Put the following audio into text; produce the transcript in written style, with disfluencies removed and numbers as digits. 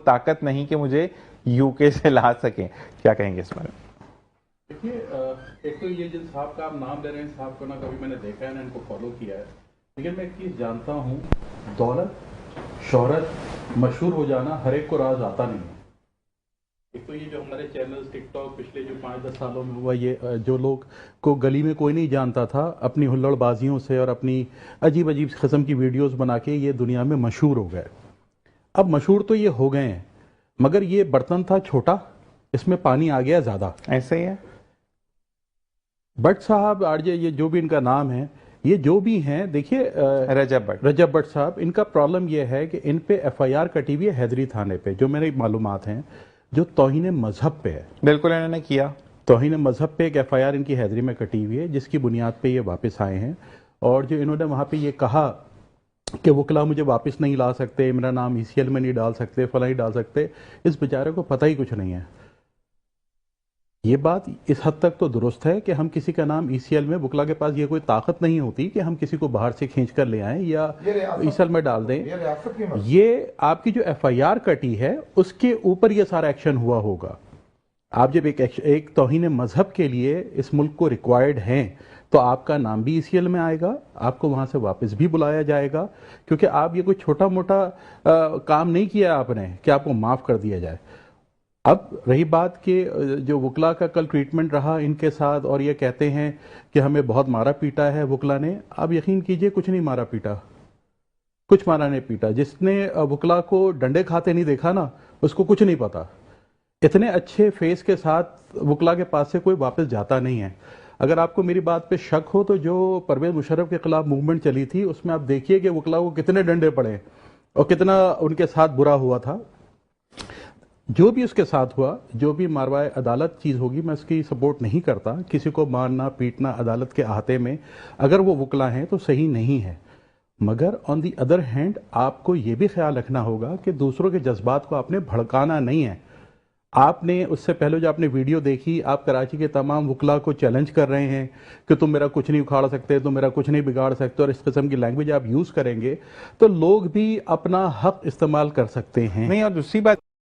ताकत नहीं कि मुझे यूके से ला सकें। क्या कहेंगे इस बारे में? देखिए, एक तो ये जिन साहब का आप नाम ले रहे हैं, साहब को ना कभी मैंने देखा है ना इनको फॉलो किया है, लेकिन मैं एक चीज़ जानता हूँ, दौलत, शोहरत, मशहूर हो जाना हर एक को राज आता नहीं है। एक तो ये जो हमारे चैनल्स टिकटॉक पिछले जो 5-10 सालों में हुआ, ये जो लोग को गली में कोई नहीं जानता था, अपनी हुल्लड़बाजियों से और अपनी अजीब अजीब किस्म की वीडियोस बना के ये दुनिया में मशहूर हो गए। अब मशहूर तो ये हो गए हैं, मगर ये बर्तन था छोटा, इसमें पानी आ गया ज़्यादा। ऐसे ही है। भट्ट साहब, आरजे, ये जो भी इनका नाम है, ये जो भी हैं, देखिए रजब भट्ट साहब, इनका प्रॉब्लम ये है कि इन पे एफआईआर कटी हुई है हैदरी थाने पे, जो मेरी मालूमात हैं, जो तौहीन मजहब पे है। बिल्कुल इन्होंने किया। तौहीन मजहब पे एक एफआईआर इनकी हैदरी में कटी हुई है, जिसकी बुनियाद पे ये वापस आए हैं। और जो इन्होंने वहाँ पे ये कहा कि वकला मुझे वापस नहीं ला सकते, मेरा नाम ईसीएल में नहीं डाल सकते, फला नहीं डाल सकते, इस बेचारे को पता ही कुछ नहीं है। ये बात इस हद तक तो दुरुस्त है कि हम किसी का नाम ईसीएल में, वकला के पास ये कोई ताकत नहीं होती कि हम किसी को बाहर से खींच कर ले आएं या ईसीएल में डाल दें। ये आपकी जो एफआईआर कटी है उसके ऊपर ये सारा एक्शन हुआ होगा। आप जब एक तौहीन मजहब के लिए इस मुल्क को रिक्वायर्ड हैं, तो आपका नाम भी ईसीएल में आएगा, आपको वहां से वापस भी बुलाया जाएगा, क्योंकि आप ये कोई छोटा मोटा काम नहीं किया आपने कि आपको माफ कर दिया जाए। अब रही बात कि जो वकला का कल ट्रीटमेंट रहा इनके साथ, और ये कहते हैं कि हमें बहुत मारा पीटा है वकला ने। आप यकीन कीजिए, कुछ नहीं मारा पीटा, कुछ मारा नहीं पीटा। जिसने वकला को डंडे खाते नहीं देखा ना, उसको कुछ नहीं पता। इतने अच्छे फेस के साथ वकला के पास से कोई वापस जाता नहीं है। अगर आपको मेरी बात पे शक हो, तो जो परवेज मुशर्रफ के खिलाफ मूवमेंट चली थी, उसमें आप देखिए कि वकला को कितने डंडे पड़े और कितना उनके साथ बुरा हुआ था। जो भी उसके साथ हुआ, जो भी मारवाए अदालत चीज़ होगी, मैं उसकी सपोर्ट नहीं करता। किसी को मारना पीटना अदालत के अहाते में, अगर वो वकला हैं तो सही नहीं है। मगर ऑन दी अदर हैंड आपको ये भी ख्याल रखना होगा कि दूसरों के जज्बात को आपने भड़काना नहीं है। आपने उससे पहले जो आपने वीडियो देखी, आप कराची के तमाम वकला को चैलेंज कर रहे हैं कि तुम मेरा कुछ नहीं उखाड़ सकते, तुम मेरा कुछ नहीं बिगाड़ सकते, और इस किस्म की लैंग्वेज आप यूज़ करेंगे तो लोग भी अपना हक इस्तेमाल कर सकते हैं। नहीं, और दूसरी बात